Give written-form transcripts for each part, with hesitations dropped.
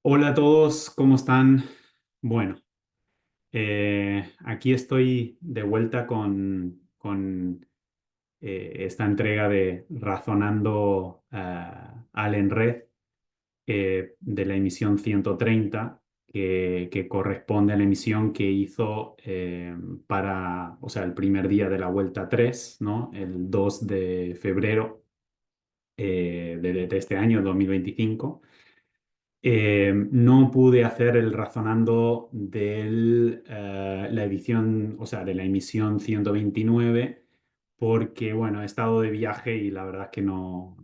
Hola a todos, ¿cómo están? Bueno, aquí estoy de vuelta con esta entrega de Razonando al Enred de la emisión 130, que corresponde a la emisión que hizo o sea, el primer día de la vuelta 3, ¿no? El 2 de febrero de este año, 2025. No pude hacer el razonando de la edición, o sea, de la emisión 129, porque, bueno, he estado de viaje y la verdad es que no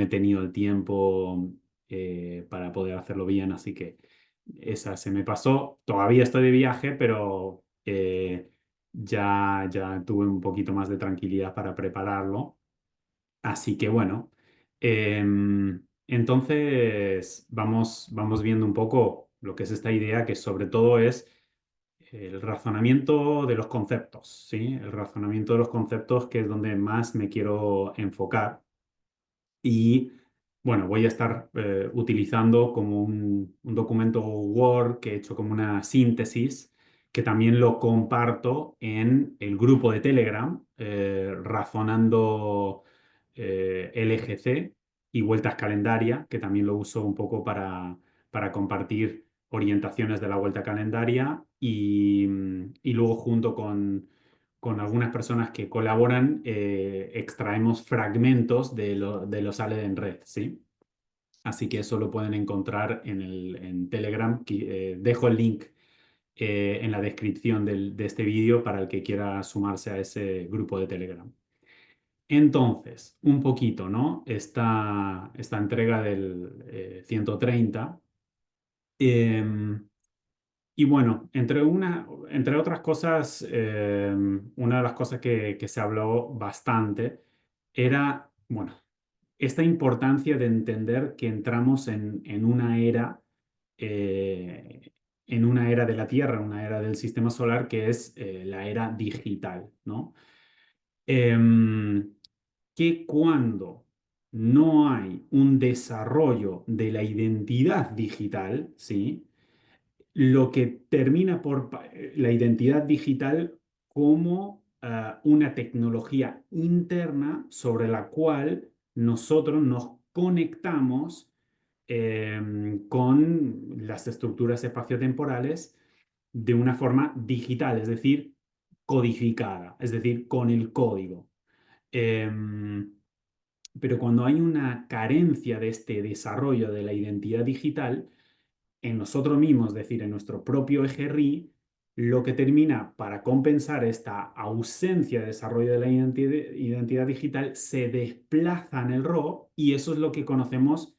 he tenido el tiempo para poder hacerlo bien, así que esa se me pasó. Todavía estoy de viaje, pero ya tuve un poquito más de tranquilidad para prepararlo. Así que bueno, entonces vamos viendo un poco lo que es esta idea, que sobre todo es el razonamiento de los conceptos, ¿sí? El razonamiento de los conceptos, que es donde más me quiero enfocar. Y bueno, voy a estar utilizando como un documento Word que he hecho como una síntesis, que también lo comparto en el grupo de Telegram, Razonando LGC y Vueltas Calendaria, que también lo uso un poco para compartir orientaciones de la vuelta calendaria y luego junto con algunas personas que colaboran, extraemos fragmentos de los Ale en red, ¿sí? Así que eso lo pueden encontrar en Telegram. Dejo el link en la descripción de este vídeo para el que quiera sumarse a ese grupo de Telegram. Entonces, un poquito, ¿no? Esta entrega del 130. em, y bueno, entre otras cosas, una de las cosas que se habló bastante era, bueno, esta importancia de entender que entramos eh, en una era de la Tierra, una era del sistema solar, que es la era digital, ¿no? Em, que cuando no hay un desarrollo de la identidad digital, ¿sí? Lo que termina por la identidad digital como una tecnología interna sobre la cual nosotros nos conectamos con las estructuras espaciotemporales de una forma digital, es decir, codificada, es decir, con el código. Em, pero cuando hay una carencia de este desarrollo de la identidad digital, en nosotros mismos, es decir, en nuestro propio eje lo que termina para compensar esta ausencia de desarrollo de la identidad digital se desplaza en el RAW, y eso es lo que conocemos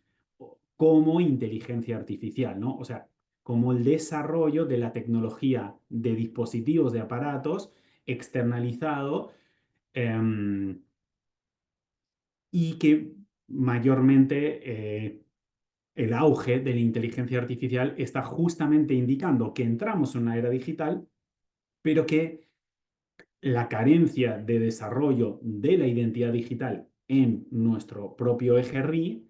como inteligencia artificial, ¿no? O sea, como el desarrollo de la tecnología de dispositivos, de aparatos externalizado, em, y que mayormente el auge de la inteligencia artificial está justamente indicando que entramos en una era digital, pero que la carencia de desarrollo de la identidad digital en nuestro propio eje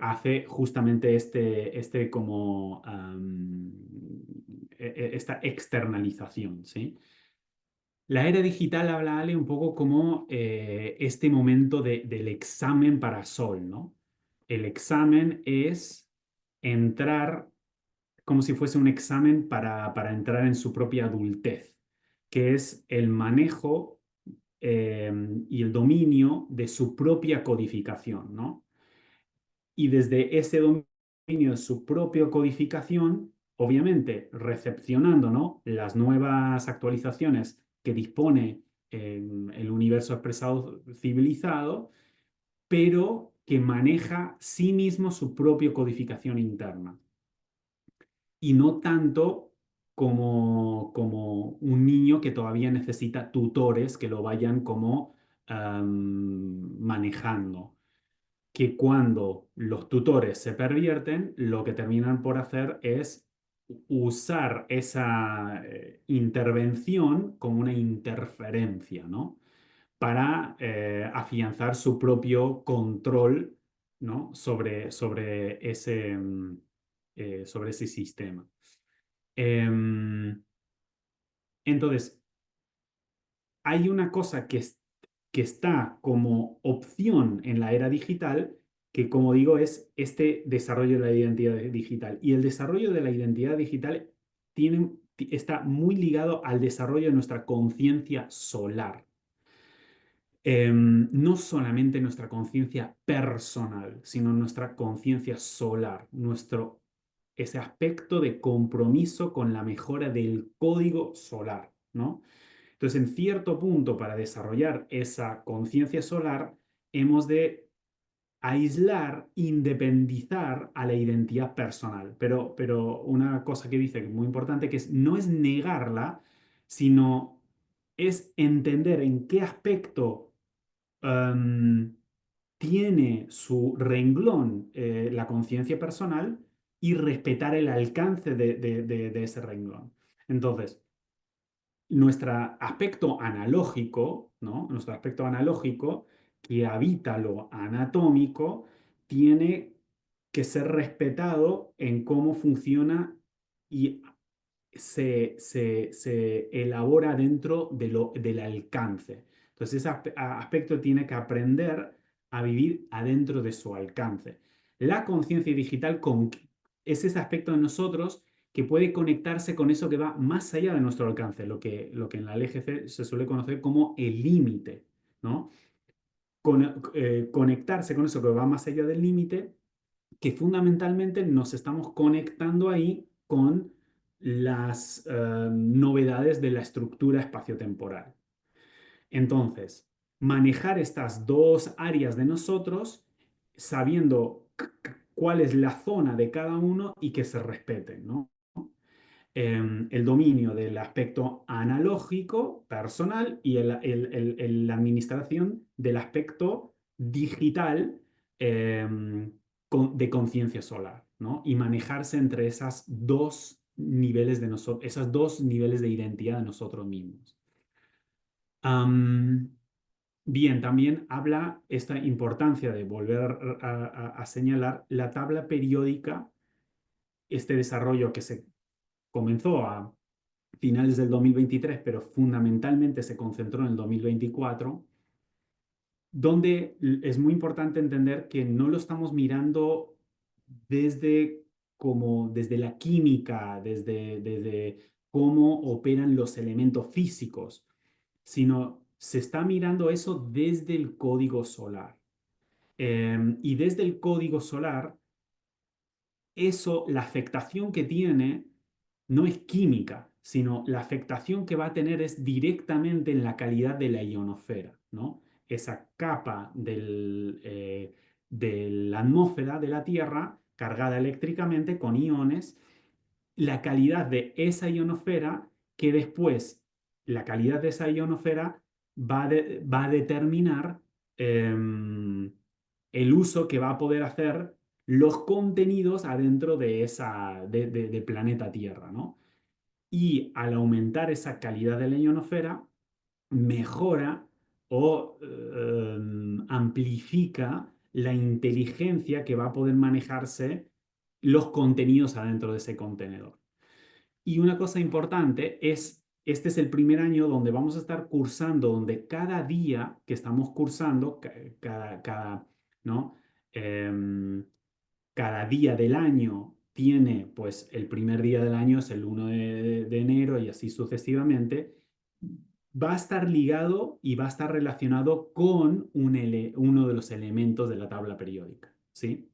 hace justamente esta externalización, ¿sí? La era digital habla, Ale, un poco como este momento del examen para Sol, ¿no? El examen es entrar como si fuese un examen para entrar en su propia adultez, que es el manejo eh, y el dominio de su propia codificación, ¿no? Y desde ese dominio de su propia codificación, obviamente recepcionando, ¿no?, las nuevas actualizaciones que dispone el universo expresado civilizado, pero que maneja sí mismo su propia codificación interna y no tanto como un niño que todavía necesita tutores que lo vayan como manejando. Que cuando los tutores se pervierten, lo que terminan por hacer es usar esa intervención como una interferencia, ¿no? Para afianzar su propio control, ¿no? sobre ese, sobre ese sistema. Em, entonces, hay una cosa que está como opción en la era digital, que como digo es este desarrollo de la identidad digital. Y el desarrollo de la identidad digital está muy ligado al desarrollo de nuestra conciencia solar. No solamente nuestra conciencia personal, sino nuestra conciencia solar, ese aspecto de compromiso con la mejora del código solar, ¿no? Entonces, en cierto punto, para desarrollar esa conciencia solar, hemos de aislar, independizar a la identidad personal. Pero una cosa que dice que es muy importante, que no es negarla, sino es entender en qué aspecto em, tiene su renglón la conciencia personal y respetar el alcance de ese renglón. Entonces, nuestro aspecto analógico, ¿no? Nuestro aspecto analógico que habita lo anatómico, tiene que ser respetado en cómo funciona y se elabora dentro del alcance. Entonces, ese aspecto tiene que aprender a vivir adentro de su alcance. La conciencia digital es ese aspecto de nosotros que puede conectarse con eso que va más allá de nuestro alcance, lo que en la LGC se suele conocer como el límite, ¿no? Conectarse con eso que va más allá del límite, que fundamentalmente nos estamos conectando ahí con las novedades de la estructura espaciotemporal. Entonces, manejar estas dos áreas de nosotros, sabiendo cuál es la zona de cada uno y que se respeten, ¿no? El dominio del aspecto analógico, personal, y la administración del aspecto digital de conciencia solar, ¿no? Y manejarse entre esas dos niveles de nosotros, esos dos niveles de identidad de nosotros mismos. Am, Bien, también habla esta importancia de volver a señalar la tabla periódica, este desarrollo que se comenzó a finales del 2023, pero fundamentalmente se concentró en el 2024, donde es muy importante entender que no lo estamos mirando desde desde la química, desde cómo operan los elementos físicos, sino se está mirando eso desde el código solar. Y desde el código solar, eso, la afectación que tiene no es química, sino la afectación que va a tener es directamente en la calidad de la ionosfera, ¿no? Esa capa de la atmósfera de la Tierra cargada eléctricamente con iones, la calidad de esa ionosfera que después, la calidad de esa ionosfera va a determinar el uso que va a poder hacer los contenidos adentro de planeta Tierra, ¿no? Y al aumentar esa calidad de la ionosfera, mejora o amplifica la inteligencia que va a poder manejarse los contenidos adentro de ese contenedor. Y una cosa importante es, este es el primer año donde vamos a estar cursando, donde cada día que estamos cursando, ¿no? Em, cada día del año tiene, pues el primer día del año es el 1 de enero y así sucesivamente, va a estar ligado y va a estar relacionado con uno de los elementos de la tabla periódica, ¿sí?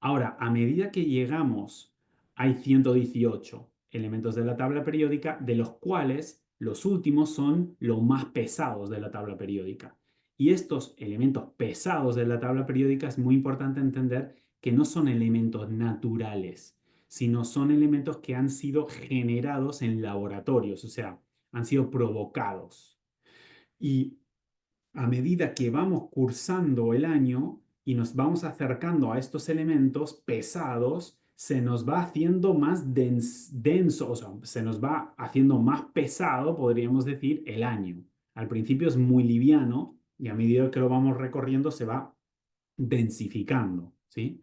Ahora, a medida que llegamos, hay 118 elementos de la tabla periódica, de los cuales los últimos son los más pesados de la tabla periódica. Y estos elementos pesados de la tabla periódica es muy importante entender que no son elementos naturales, sino son elementos que han sido generados en laboratorios, o sea, han sido provocados. Y a medida que vamos cursando el año y nos vamos acercando a estos elementos pesados, se nos va haciendo más denso, o sea, se nos va haciendo más pesado, podríamos decir, el año. Al principio es muy liviano y a medida que lo vamos recorriendo se va densificando, ¿sí?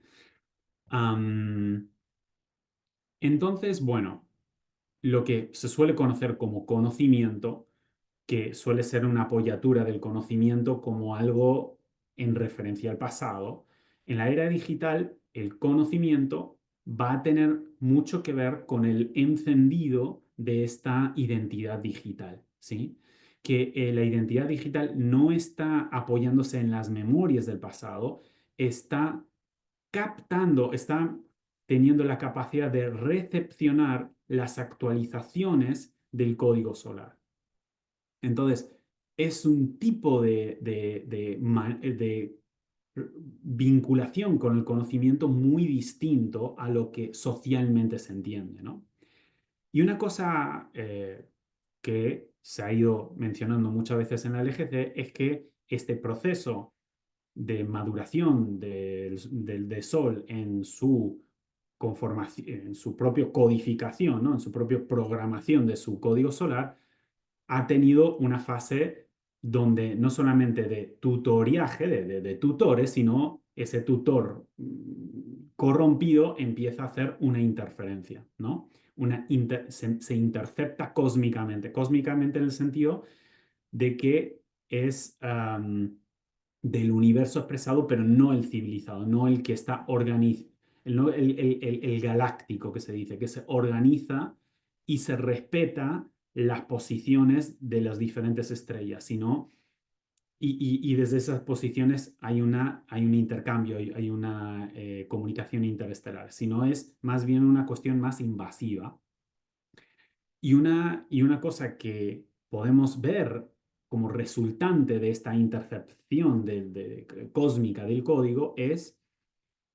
Entonces, bueno, lo que se suele conocer como conocimiento, que suele ser una apoyatura del conocimiento como algo en referencia al pasado. En la era digital, el conocimiento va a tener mucho que ver con el encendido de esta identidad digital, ¿sí? Que la identidad digital no está apoyándose en las memorias del pasado, está captando, está teniendo la capacidad de recepcionar las actualizaciones del código solar. Entonces, es un tipo de vinculación con el conocimiento muy distinto a lo que socialmente se entiende, ¿no? Y una cosa que se ha ido mencionando muchas veces en la LGC es que este proceso de maduración de Sol en su conformación, en su propia codificación, ¿no? En su propia programación de su código solar, ha tenido una fase donde no solamente de tutoriaje, de tutores, sino ese tutor corrompido empieza a hacer una interferencia, ¿no? Se intercepta cósmicamente, cósmicamente en el sentido de que es del universo expresado, pero no el civilizado, no el que está organizado, no el galáctico que se dice, que se organiza y se respeta las posiciones de las diferentes estrellas, sino, y desde esas posiciones hay un intercambio, hay una comunicación interestelar, sino es más bien una cuestión más invasiva. Y una cosa que podemos ver como resultante de esta intercepción cósmica del código es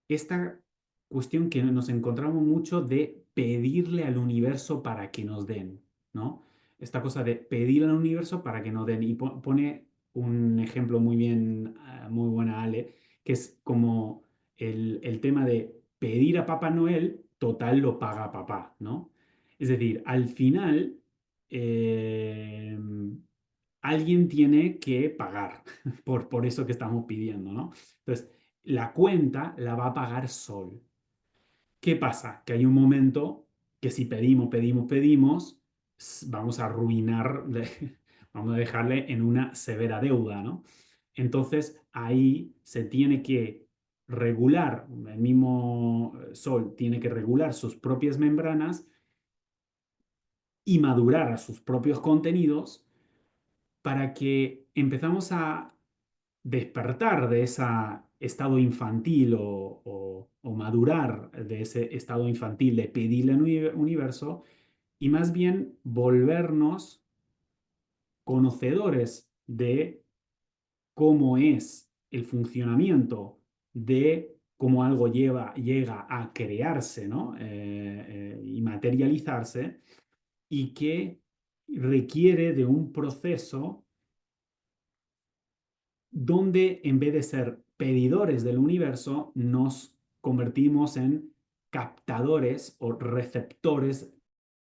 esta cuestión que nos encontramos mucho de pedirle al universo para que nos den, ¿no? Esta cosa de pedir al universo para que nos den. Y pone un ejemplo muy bien, muy buena Ale, que es como el tema de pedir a Papá Noel, total lo paga papá, ¿no? Es decir, al final, eh, alguien tiene que pagar por eso que estamos pidiendo, ¿no? Entonces, la cuenta la va a pagar Sol. ¿Qué pasa? Que hay un momento que si pedimos, vamos a arruinar, vamos a dejarle en una severa deuda, ¿no? Entonces ahí se tiene que regular, el mismo Sol tiene que regular sus propias membranas y madurar a sus propios contenidos para que empezamos a despertar de ese estado infantil o madurar de ese estado infantil de pedirle al universo y más bien volvernos conocedores de cómo es el funcionamiento de cómo algo llega a crearse, ¿no? Y materializarse y que requiere de un proceso donde en vez de ser pedidores del universo, nos convertimos en captadores o receptores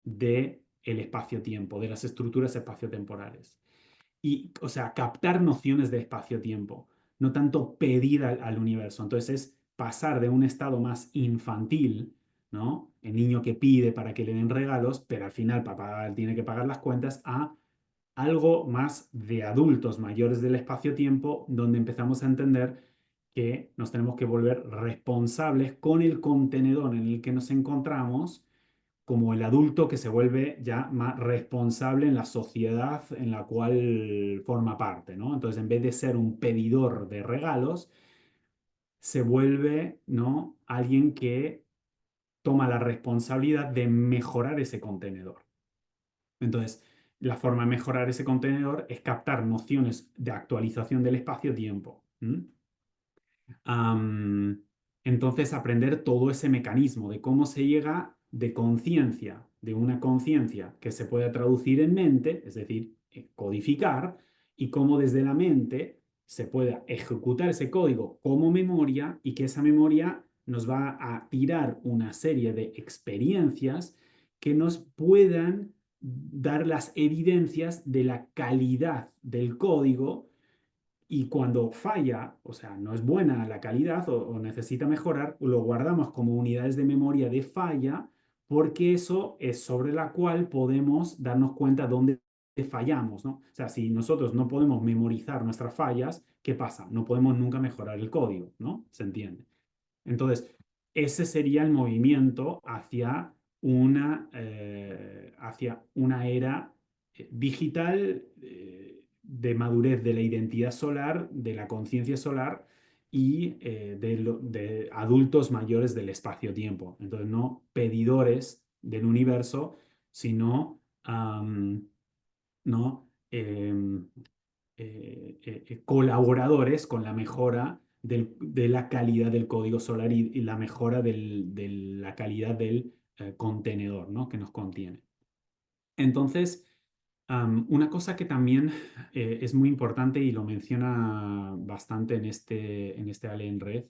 del espacio-tiempo, de las estructuras espaciotemporales. Y, o sea, captar nociones de espacio-tiempo, no tanto pedir al universo. Entonces es pasar de un estado más infantil, ¿no? El niño que pide para que le den regalos, pero al final papá tiene que pagar las cuentas, a algo más de adultos mayores del espacio-tiempo, donde empezamos a entender que nos tenemos que volver responsables con el contenedor en el que nos encontramos, como el adulto que se vuelve ya más responsable en la sociedad en la cual forma parte, ¿no? Entonces, en vez de ser un pedidor de regalos, se vuelve, ¿no? Alguien que toma la responsabilidad de mejorar ese contenedor. Entonces, la forma de mejorar ese contenedor es captar nociones de actualización del espacio-tiempo. Am, entonces, aprender todo ese mecanismo de cómo se llega de conciencia, de una conciencia que se puede traducir en mente, es decir, codificar, y cómo desde la mente se pueda ejecutar ese código como memoria y que esa memoria nos va a tirar una serie de experiencias que nos puedan dar las evidencias de la calidad del código y cuando falla, o sea, no es buena la calidad o necesita mejorar, lo guardamos como unidades de memoria de falla porque eso es sobre la cual podemos darnos cuenta dónde fallamos, ¿no? O sea, si nosotros no podemos memorizar nuestras fallas, ¿qué pasa? No podemos nunca mejorar el código, ¿no? ¿Se entiende? Entonces, ese sería el movimiento hacia una era digital, de madurez de la identidad solar, de la conciencia solar y de adultos mayores del espacio-tiempo. Entonces, no pedidores del universo, sino ¿no? Colaboradores con la mejora de la calidad del código solar y la mejora de la calidad del contenedor, ¿no? que nos contiene. Entonces, una cosa que también es muy importante y lo menciona bastante en este Allen Red,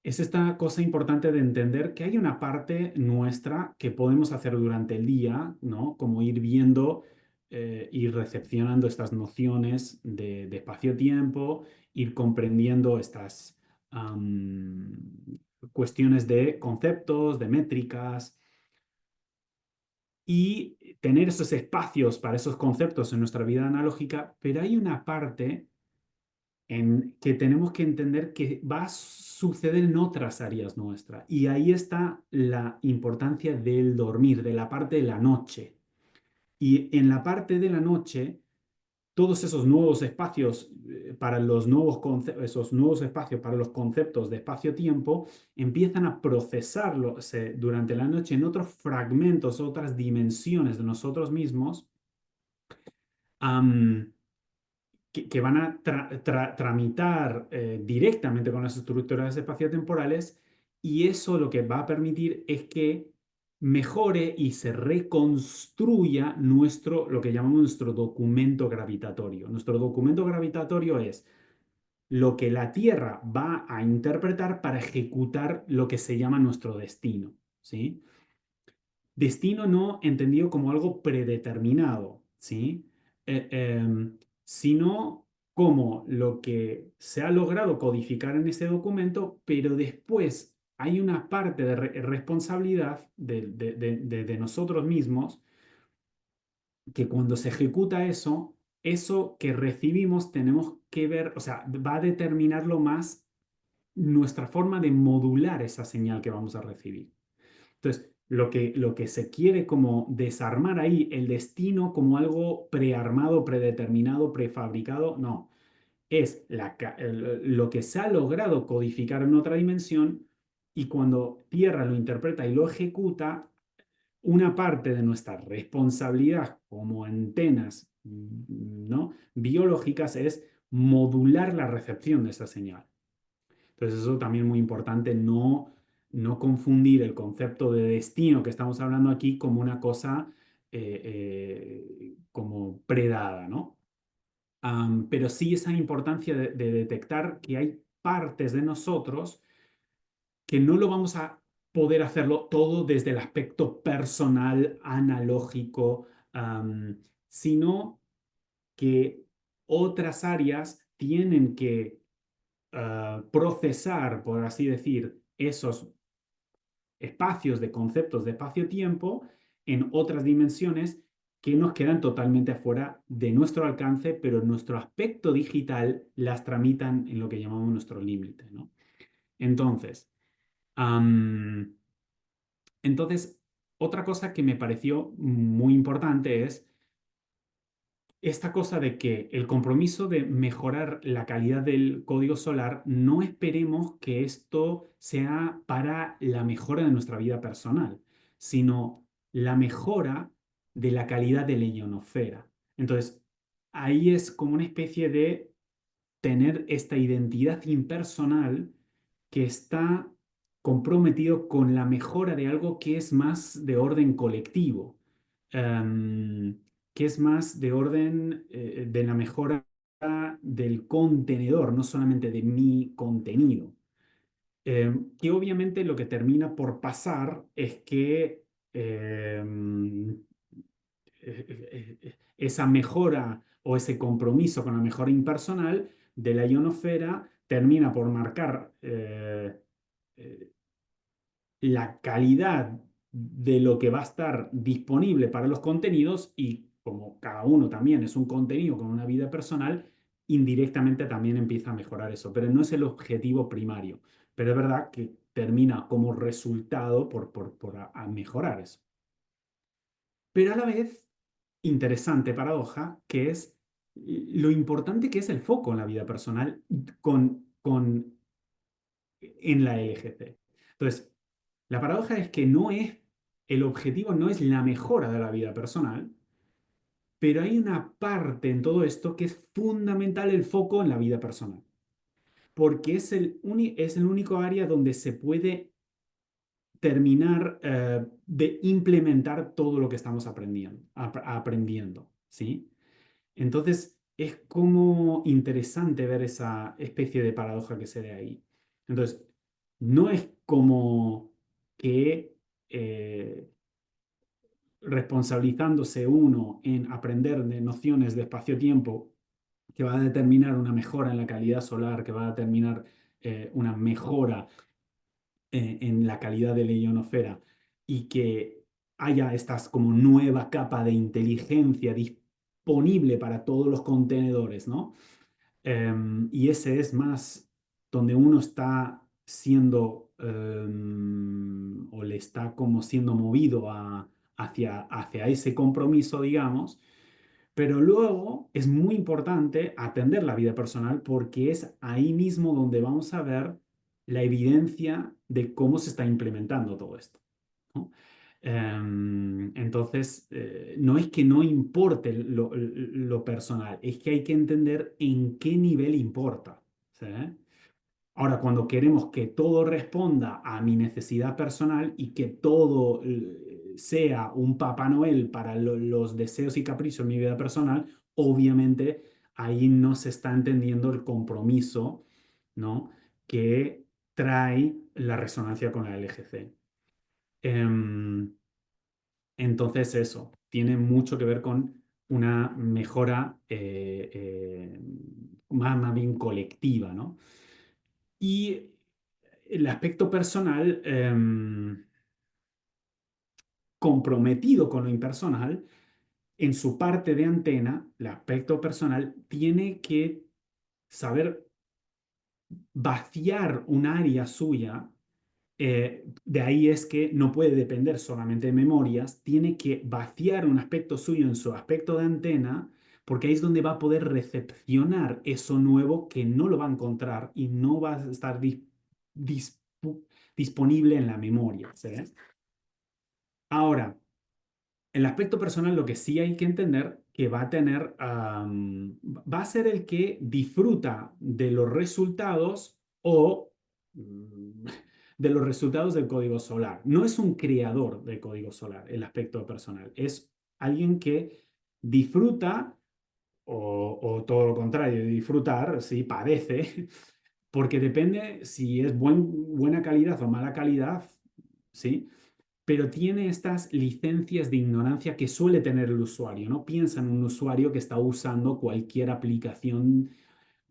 es esta cosa importante de entender que hay una parte nuestra que podemos hacer durante el día, ¿no? Como ir viendo ir recepcionando estas nociones de espacio-tiempo, ir comprendiendo estas cuestiones de conceptos, de métricas, y tener esos espacios para esos conceptos en nuestra vida analógica, pero hay una parte en que tenemos que entender que va a suceder en otras áreas nuestras. Y ahí está la importancia del dormir, de la parte de la noche. Y en la parte de la noche, todos esos nuevos espacios para esos nuevos espacios para los conceptos de espacio-tiempo empiezan a procesarse durante la noche en otros fragmentos, otras dimensiones de nosotros mismos, am, que van a tramitar directamente con las estructuras espaciotemporales, y eso lo que va a permitir es que mejore y se reconstruya lo que llamamos nuestro documento gravitatorio. Nuestro documento gravitatorio es lo que la Tierra va a interpretar para ejecutar lo que se llama nuestro destino, ¿sí? Destino no entendido como algo predeterminado, ¿sí? Eh, sino como lo que se ha logrado codificar en ese documento, pero después hay una parte de responsabilidad de nosotros mismos, que cuando se ejecuta eso que recibimos tenemos que ver, o sea, va a determinarlo más nuestra forma de modular esa señal que vamos a recibir. Entonces, lo que se quiere como desarmar ahí, el destino como algo prearmado, predeterminado, prefabricado, no. Es lo que se ha logrado codificar en otra dimensión, y cuando Tierra lo interpreta y lo ejecuta, una parte de nuestra responsabilidad como antenas, ¿no? biológicas, es modular la recepción de esa señal. Entonces eso también es muy importante, no confundir el concepto de destino que estamos hablando aquí como una cosa como predada, ¿no? Pero sí esa importancia de detectar que hay partes de nosotros que no lo vamos a poder hacerlo todo desde el aspecto personal, analógico, sino que otras áreas tienen que procesar, por así decir, esos espacios de conceptos de espacio-tiempo en otras dimensiones que nos quedan totalmente afuera de nuestro alcance, pero nuestro aspecto digital las tramitan en lo que llamamos nuestro límite, ¿no? Entonces, am, entonces, otra cosa que me pareció muy importante es esta cosa de que el compromiso de mejorar la calidad del código solar, no esperemos que esto sea para la mejora de nuestra vida personal, sino la mejora de la calidad de la ionosfera. Entonces, ahí es como una especie de tener esta identidad impersonal que está comprometido con la mejora de algo que es más de orden colectivo, em, que es más de orden de la mejora del contenedor, no solamente de mi contenido. Que obviamente lo que termina por pasar es que esa mejora o ese compromiso con la mejora impersonal de la ionosfera termina por marcar la calidad de lo que va a estar disponible para los contenidos y como cada uno también es un contenido con una vida personal, indirectamente también empieza a mejorar eso, pero no es el objetivo primario. Pero es verdad que termina como resultado por mejorar eso. Pero a la vez, interesante paradoja, que es lo importante que es el foco en la vida personal en la LGC. Entonces, la paradoja es que el objetivo no es la mejora de la vida personal, pero hay una parte en todo esto que es fundamental el foco en la vida personal, porque es el único área donde se puede terminar de implementar todo lo que estamos aprendiendo, ¿sí? Entonces, es como interesante ver esa especie de paradoja que se ve ahí. Entonces, no es como que responsabilizándose uno en aprender de nociones de espacio-tiempo que va a determinar una mejora en la calidad solar, que va a determinar una mejora en la calidad de la ionosfera y que haya estas como nueva capa de inteligencia disponible para todos los contenedores, ¿no? Y ese es más donde uno está siendo o le está como siendo movido hacia ese compromiso, digamos, pero luego es muy importante atender la vida personal porque es ahí mismo donde vamos a ver la evidencia de cómo se está implementando todo esto, ¿no? Entonces, no es que no importe lo personal, es que hay que entender en qué nivel importa, ¿sí? Ahora, cuando queremos que todo responda a mi necesidad personal y que todo sea un Papá Noel para los deseos y caprichos de mi vida personal, obviamente ahí no se está entendiendo el compromiso, ¿no? que trae la resonancia con la LGC. Em, entonces eso, tiene mucho que ver con una mejora más bien colectiva, ¿no? Y el aspecto personal, comprometido con lo impersonal, en su parte de antena, el aspecto personal tiene que saber vaciar un área suya. De ahí es que no puede depender solamente de memorias, tiene que vaciar un aspecto suyo en su aspecto de antena, porque ahí es donde va a poder recepcionar eso nuevo que no lo va a encontrar y no va a estar dispu- disponible en la memoria. ¿Sí? Ahora, el aspecto personal, lo que sí hay que entender que va a tener, va a ser el que disfruta de los resultados o de los resultados del código solar. No es un creador de código solar, el aspecto personal. Es alguien que disfruta o todo lo contrario, de disfrutar, sí, padece, porque depende si es buena calidad o mala calidad, ¿sí? Pero tiene estas licencias de ignorancia que suele tener el usuario. No piensa en un usuario que está usando cualquier aplicación,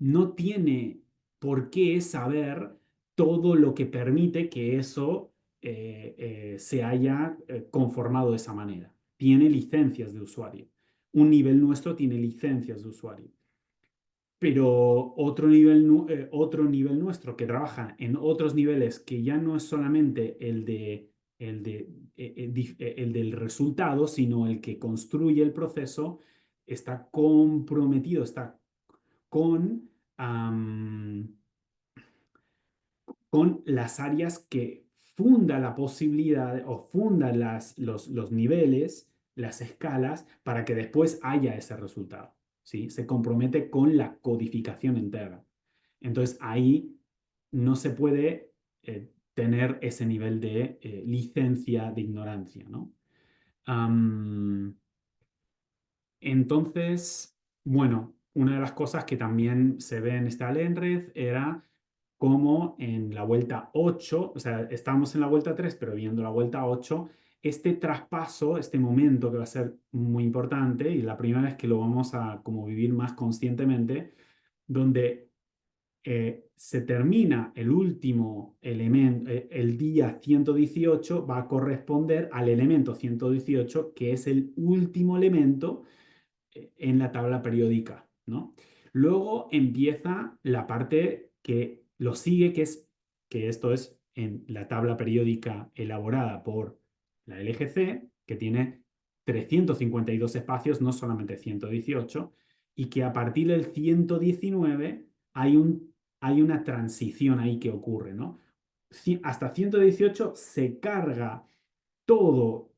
no tiene por qué saber todo lo que permite que eso se haya conformado de esa manera. Tiene licencias de usuario. Un nivel nuestro tiene licencias de usuario. Pero otro nivel nuestro que trabaja en otros niveles que ya no es solamente el del resultado, sino el que construye el proceso, está comprometido, está con, am, con las áreas que funda la posibilidad o funda los niveles, las escalas, para que después haya ese resultado. ¿Sí? Se compromete con la codificación entera. Entonces ahí no se puede tener ese nivel de licencia de ignorancia, ¿no? Am, entonces, bueno, una de las cosas que también se ve en esta Lenred era cómo en la vuelta 8, o sea, estamos en la vuelta 3, pero viendo la vuelta 8, este traspaso, este momento que va a ser muy importante y la primera vez que lo vamos a como vivir más conscientemente, donde se termina el último elemento, el día 118 va a corresponder al elemento 118, que es el último elemento en la tabla periódica, ¿no? Luego empieza la parte que lo sigue, que esto es en la tabla periódica elaborada por la LGC, que tiene 352 espacios, no solamente 118, y que a partir del 119 hay una transición ahí que ocurre, ¿no? Hasta 118 se carga todo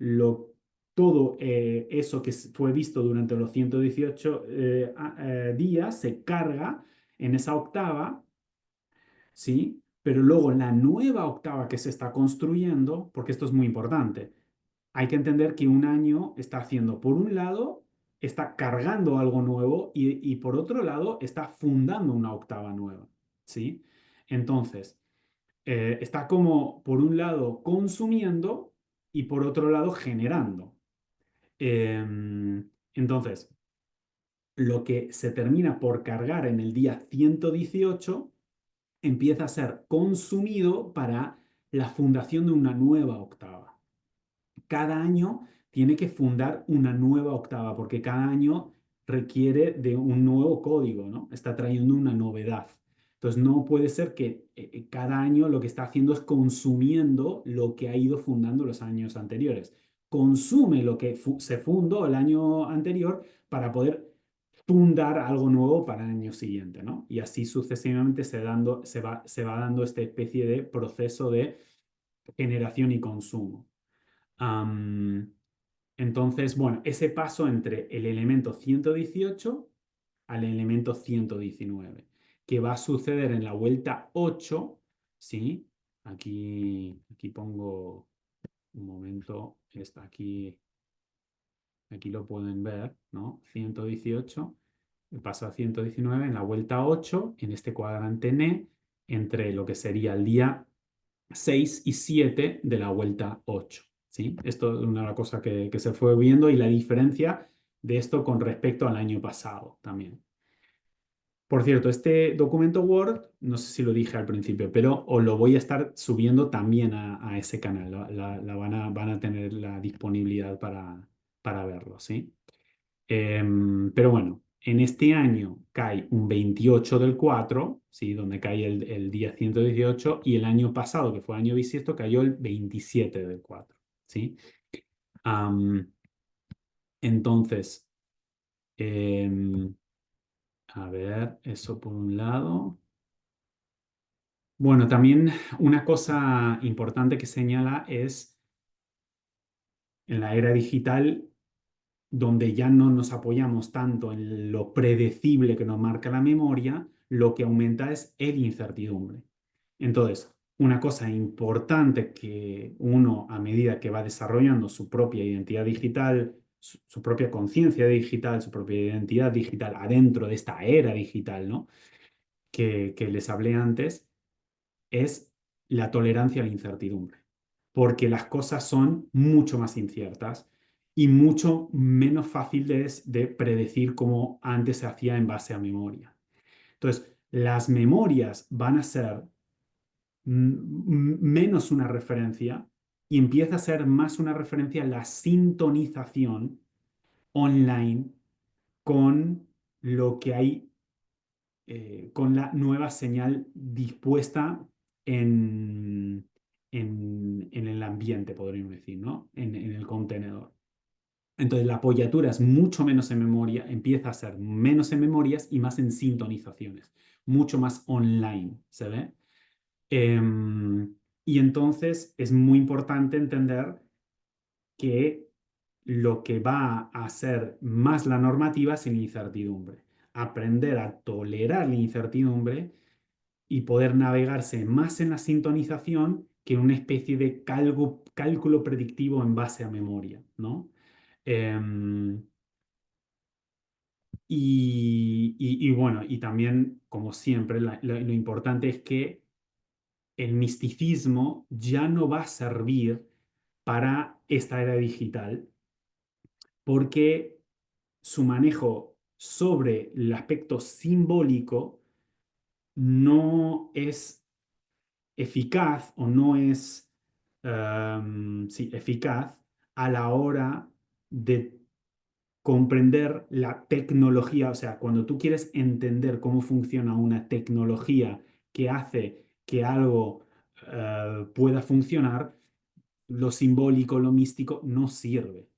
todo eso que fue visto durante los 118 días se carga en esa octava, ¿sí? Pero luego la nueva octava que se está construyendo, porque esto es muy importante, hay que entender que un año está haciendo, por un lado, está cargando algo nuevo y por otro lado, está fundando una octava nueva, ¿sí? Entonces, está como, por un lado, consumiendo y por otro lado, generando. Entonces, lo que se termina por cargar en el día 118 empieza a ser consumido para la fundación de una nueva octava. Cada año tiene que fundar una nueva octava porque cada año requiere de un nuevo código, ¿no? Está trayendo una novedad. Entonces no puede ser que cada año lo que está haciendo es consumiendo lo que ha ido fundando los años anteriores. Consume lo que se fundó el año anterior para poder fundar algo nuevo para el año siguiente, ¿no? Y así sucesivamente se va dando esta especie de proceso de generación y consumo. Am, entonces, bueno, ese paso entre el elemento 118 al elemento 119, que va a suceder en la vuelta 8, ¿sí? Aquí pongo un momento, está aquí lo pueden ver, ¿no? 118, pasa a 119 en la vuelta 8, en este cuadrante N, entre lo que sería el día 6 y 7 de la vuelta 8. ¿Sí? Esto es una cosa que se fue viendo y la diferencia de esto con respecto al año pasado también. Por cierto, este documento Word, no sé si lo dije al principio, pero os lo voy a estar subiendo también a ese canal. Van a tener la disponibilidad para verlo, ¿sí? Pero bueno, en este año cae un 28 del 4, ¿sí? Donde cae el día 118, y el año pasado, que fue año bisiesto, cayó el 27 del 4, ¿sí? Am, entonces, em, a ver, eso por un lado. Bueno, también una cosa importante que señala es en la era digital, donde ya no nos apoyamos tanto en lo predecible que nos marca la memoria, lo que aumenta es el incertidumbre. Entonces, una cosa importante que uno, a medida que va desarrollando su propia identidad digital, su propia conciencia digital, su propia identidad digital adentro de esta era digital, ¿no? Que les hablé antes, es la tolerancia a la incertidumbre, porque las cosas son mucho más inciertas y mucho menos fáciles de predecir como antes se hacía en base a memoria. Entonces, las memorias van a ser menos una referencia y empieza a ser más una referencia la sintonización online con lo que hay, con la nueva señal dispuesta en el ambiente, podríamos decir, ¿no? En el contenedor. Entonces la apoyatura es mucho menos en memoria, empieza a ser menos en memorias y más en sintonizaciones, mucho más online, ¿se ve? Y entonces es muy importante entender que lo que va a ser más la normativa es la incertidumbre. Aprender a tolerar la incertidumbre y poder navegarse más en la sintonización que en una especie de cálculo predictivo en base a memoria, ¿no? Em, y bueno, y también, como siempre, lo importante es que el misticismo ya no va a servir para esta era digital, porque su manejo sobre el aspecto simbólico no es eficaz o no es sí, eficaz a la hora de comprender la tecnología. O sea, cuando tú quieres entender cómo funciona una tecnología que hace que algo pueda funcionar, lo simbólico, lo místico no sirve.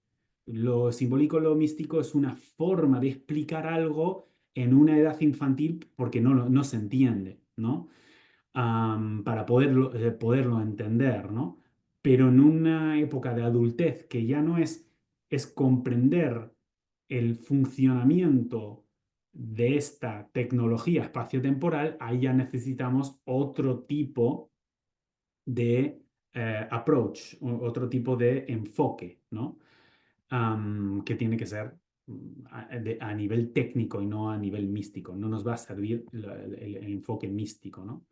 Lo simbólico, lo místico es una forma de explicar algo en una edad infantil porque no se entiende, ¿no? Para poderlo entender, ¿no? Pero en una época de adultez que ya no es comprender el funcionamiento de esta tecnología espaciotemporal, ahí ya necesitamos otro tipo de approach, otro tipo de enfoque, ¿no? Que tiene que ser a nivel técnico y no a nivel místico. No nos va a servir el enfoque místico, ¿no?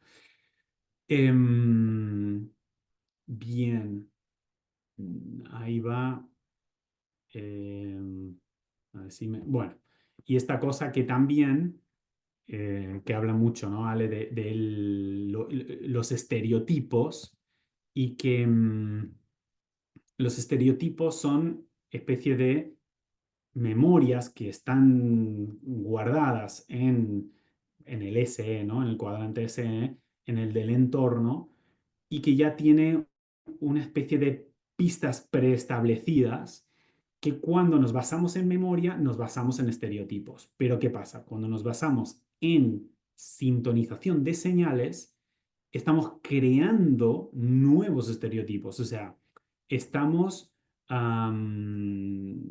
Em, bien, ahí va. em, a ver si bueno, y esta cosa que también, que habla mucho, ¿no? Ale, de los estereotipos y que los estereotipos son especie de memorias que están guardadas en el SE, ¿no? En el cuadrante SE, en el del entorno, y que ya tiene una especie de pistas preestablecidas que cuando nos basamos en memoria, nos basamos en estereotipos. Pero ¿qué pasa? Cuando nos basamos en sintonización de señales, estamos creando nuevos estereotipos. O sea, estamos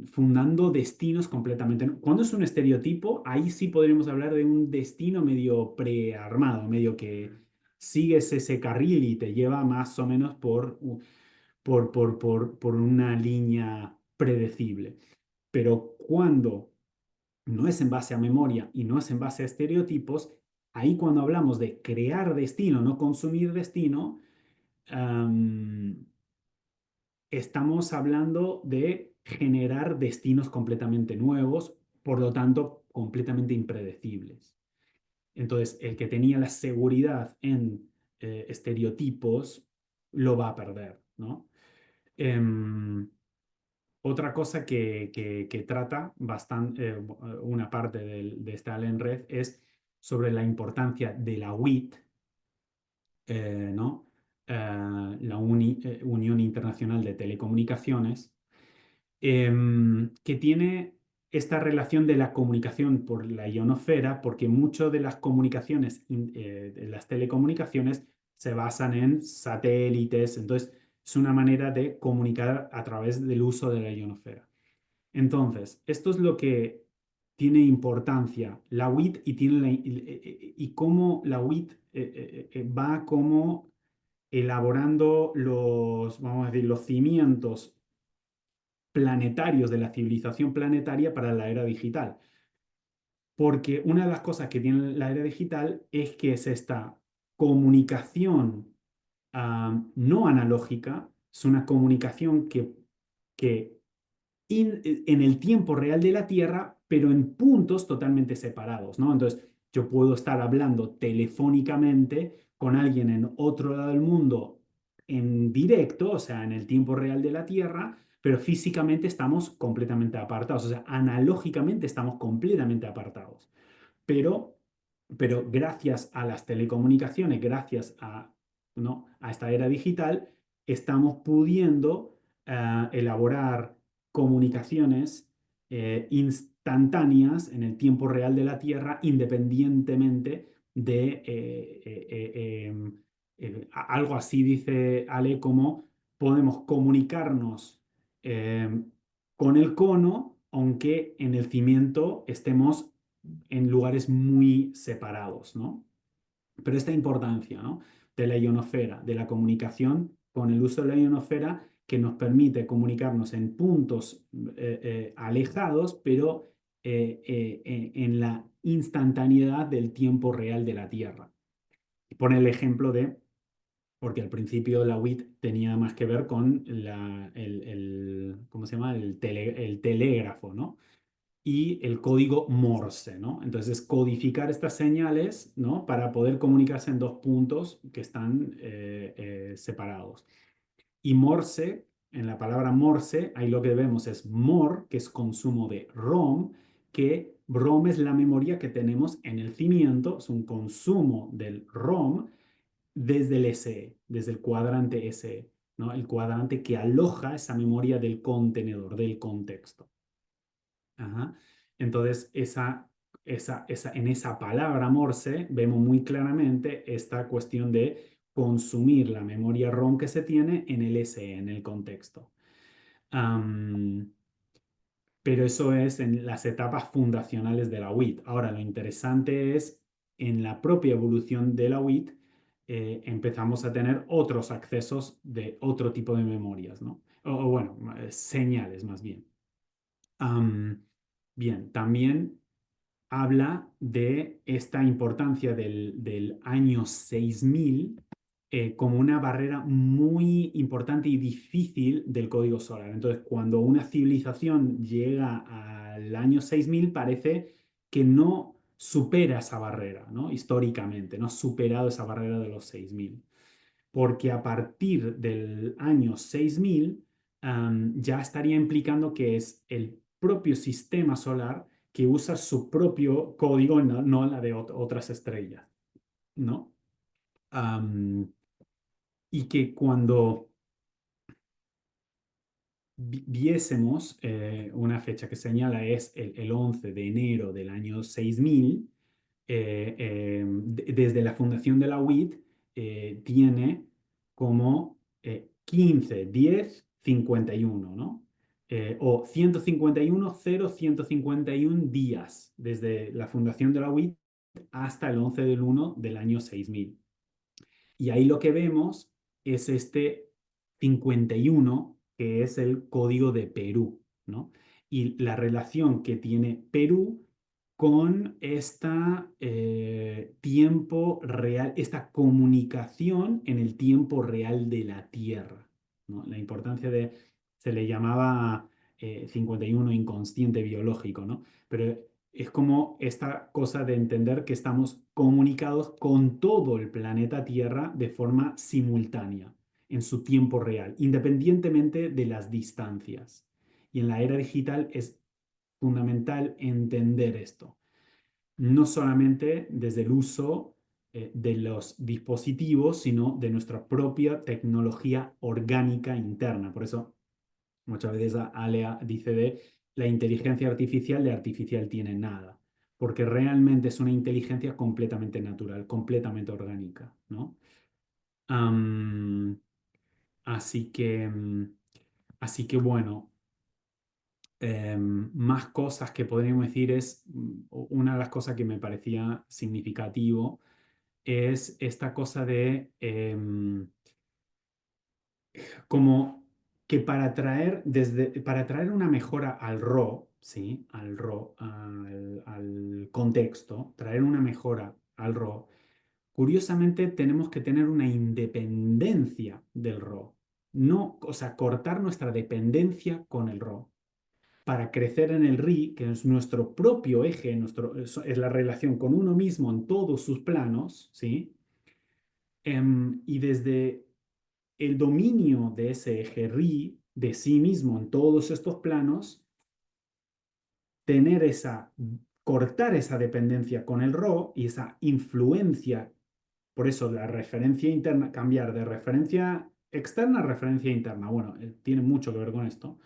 fundando destinos completamente. Cuando es un estereotipo, ahí sí podríamos hablar de un destino medio prearmado, medio que sigues ese carril y te lleva más o menos por una línea predecible. Pero cuando no es en base a memoria y no es en base a estereotipos, ahí cuando hablamos de crear destino, no consumir destino, am, estamos hablando de generar destinos completamente nuevos, por lo tanto, completamente impredecibles. Entonces, el que tenía la seguridad en estereotipos lo va a perder, ¿no? Em, Otra cosa que trata bastante, una parte de esta red es sobre la importancia de la WIT, ¿no? La Unión Internacional de Telecomunicaciones, que tiene esta relación de la comunicación por la ionosfera, porque mucho de las comunicaciones, de las telecomunicaciones, se basan en satélites, entonces es una manera de comunicar a través del uso de la ionosfera. Entonces, esto es lo que tiene importancia, la WIT y cómo la WIT va como elaborando vamos a decir, los cimientos planetarios de la civilización planetaria para la era digital. Porque una de las cosas que tiene la era digital es que es esta comunicación no analógica, es una comunicación que en el tiempo real de la Tierra, pero en puntos totalmente separados, ¿no? Entonces, yo puedo estar hablando telefónicamente con alguien en otro lado del mundo en directo, o sea, en el tiempo real de la Tierra, pero físicamente estamos completamente apartados, o sea, analógicamente estamos completamente apartados. Pero, pero gracias a las telecomunicaciones, gracias ¿no? a esta era digital, estamos pudiendo elaborar comunicaciones instantáneas en el tiempo real de la Tierra, independientemente de algo así, dice Ale, como podemos comunicarnos con el cono, aunque en el cimiento estemos en lugares muy separados, ¿no? Pero esta importancia, ¿no? De la ionosfera, de la comunicación con el uso de la ionosfera que nos permite comunicarnos en puntos alejados, pero en la instantaneidad del tiempo real de la Tierra. Pone el ejemplo de, porque al principio la WIT tenía más que ver con ¿cómo se llama? El telégrafo, ¿no? y el código Morse, ¿no? Entonces, codificar estas señales, ¿no? Para poder comunicarse en dos puntos que están separados. Y Morse, en la palabra Morse, ahí lo que vemos es more, que es consumo de ROM, que ROM es la memoria que tenemos en el cimiento, es un consumo del ROM desde el SE, desde el cuadrante SE, ¿no? El cuadrante que aloja esa memoria del contenedor, del contexto. Ajá. Entonces, en esa palabra Morse vemos muy claramente esta cuestión de consumir la memoria ROM que se tiene en el SE, en el contexto. Am, pero eso es en las etapas fundacionales de la WIT. Ahora, lo interesante es en la propia evolución de la WIT, empezamos a tener otros accesos de otro tipo de memorias, ¿no? O bueno, señales más bien. Am, Bien, también habla de esta importancia del año 6000 como una barrera muy importante y difícil del código solar. Entonces, cuando una civilización llega al año 6000, parece que no supera esa barrera, ¿no? Históricamente, no ha superado esa barrera de los 6000 porque a partir del año 6000 ya estaría implicando que es el propio sistema solar que usa su propio código, no la de otras estrellas, ¿no? Am, y que cuando viésemos una fecha que señala es el 11 de enero del año 6000, desde la fundación de la UIT, tiene como 15, 10, 51, ¿no? O 151, 0, 151 días desde la fundación de la UIT hasta el 11 del 1 del año 6000. Y ahí lo que vemos es este 51, que es el código de Perú, ¿no? Y la relación que tiene Perú con esta tiempo real, esta comunicación en el tiempo real de la Tierra, ¿no? La importancia se le llamaba 51 inconsciente biológico, ¿no? Pero es como esta cosa de entender que estamos comunicados con todo el planeta Tierra de forma simultánea, en su tiempo real, independientemente de las distancias. Y en la era digital es fundamental entender esto, no solamente desde el uso de los dispositivos, sino de nuestra propia tecnología orgánica interna. Por eso muchas veces Alea dice de la inteligencia artificial, de artificial tiene nada, porque realmente es una inteligencia completamente natural, completamente orgánica, ¿no? Am, así que, así que bueno, más cosas que podríamos decir es, una de las cosas que me parecía significativo es esta cosa de como que para traer una mejora al RAW, ¿sí? Al RAW, al contexto, traer una mejora al RAW, curiosamente tenemos que tener una independencia del RAW. No, o sea, cortar nuestra dependencia con el RAW para crecer en el RI, que es nuestro propio eje, es la relación con uno mismo en todos sus planos, ¿sí? Y desde el dominio de ese eje RI, de sí mismo en todos estos planos, tener cortar esa dependencia con el RAW y esa influencia, por eso la referencia interna, cambiar de referencia externa a referencia interna. Bueno, tiene mucho que ver con esto,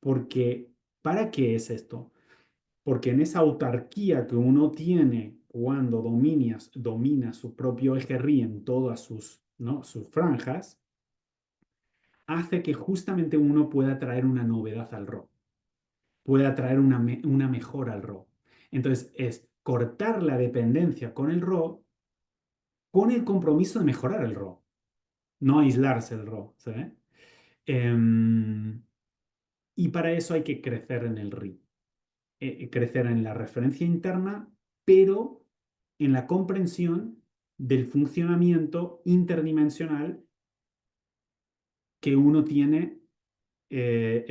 porque ¿para qué es esto? Porque en esa autarquía que uno tiene cuando domina su propio eje RI en todas ¿no? sus franjas, hace que justamente uno pueda traer una novedad al RAW, pueda traer una mejora al RAW. Entonces es cortar la dependencia con el RAW con el compromiso de mejorar el RAW, no aislarse el RAW, ¿sabes? Em, y para eso hay que crecer en el RI, crecer en la referencia interna, pero en la comprensión del funcionamiento interdimensional que uno tiene eh,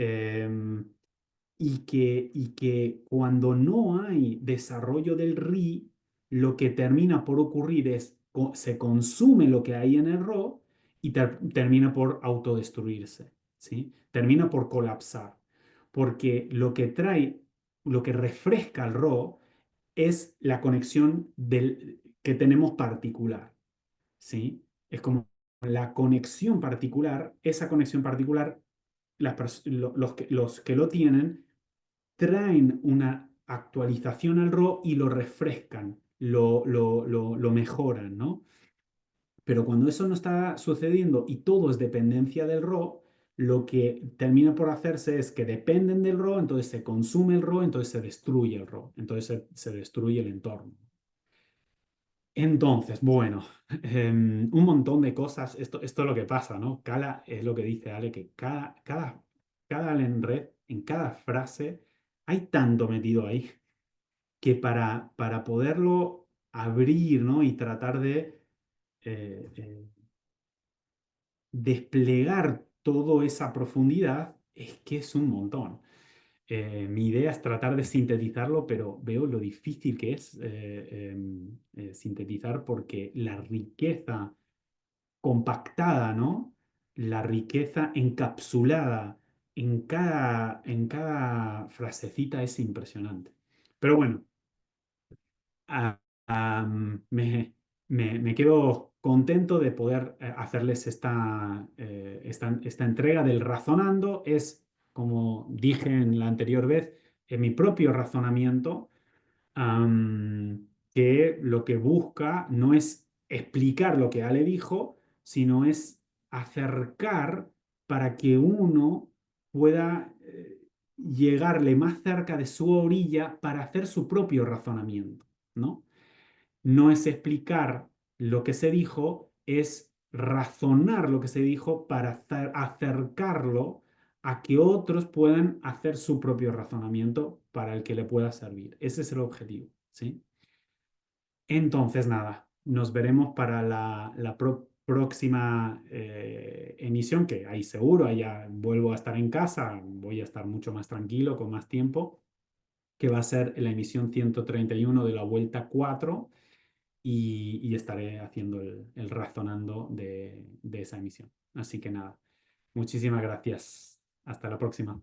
em, y que cuando no hay desarrollo del RI, lo que termina por ocurrir es se consume lo que hay en el RO y termina por autodestruirse, ¿sí? Termina por colapsar, porque lo que refresca el RO es la conexión que tenemos particular, ¿sí? Es como la conexión particular, esa conexión particular, los que lo tienen traen una actualización al RAW y lo refrescan, lo mejoran, ¿no? Pero cuando eso no está sucediendo y todo es dependencia del RAW, lo que termina por hacerse es que dependen del RAW, entonces se consume el RAW, entonces se destruye el RAW, entonces se destruye el entorno. Entonces, bueno, un montón de cosas. Esto es lo que pasa, ¿no? Es lo que dice Ale, que cada Red, en cada frase, hay tanto metido ahí que para poderlo abrir, ¿no? Y tratar de eh, eh, desplegar toda esa profundidad, es que es un montón. Mi idea es tratar de sintetizarlo, pero veo lo difícil que es sintetizar porque la riqueza compactada, ¿no? La riqueza encapsulada en cada frasecita es impresionante. Pero bueno, ah, me quedo contento de poder hacerles esta entrega del razonando. Es, como dije en la anterior vez, mi propio razonamiento que lo que busca no es explicar lo que Ale dijo, sino es acercar para que uno pueda llegarle más cerca de su orilla para hacer su propio razonamiento, ¿no? No es explicar lo que se dijo, es razonar lo que se dijo para acercarlo a que otros puedan hacer su propio razonamiento para el que le pueda servir. Ese es el objetivo, ¿sí? Entonces, nada, nos veremos para la próxima emisión, que ahí seguro, allá vuelvo a estar en casa, voy a estar mucho más tranquilo, con más tiempo, que va a ser la emisión 131 de la vuelta 4 y estaré haciendo el razonando de esa emisión. Así que nada, muchísimas gracias. Hasta la próxima.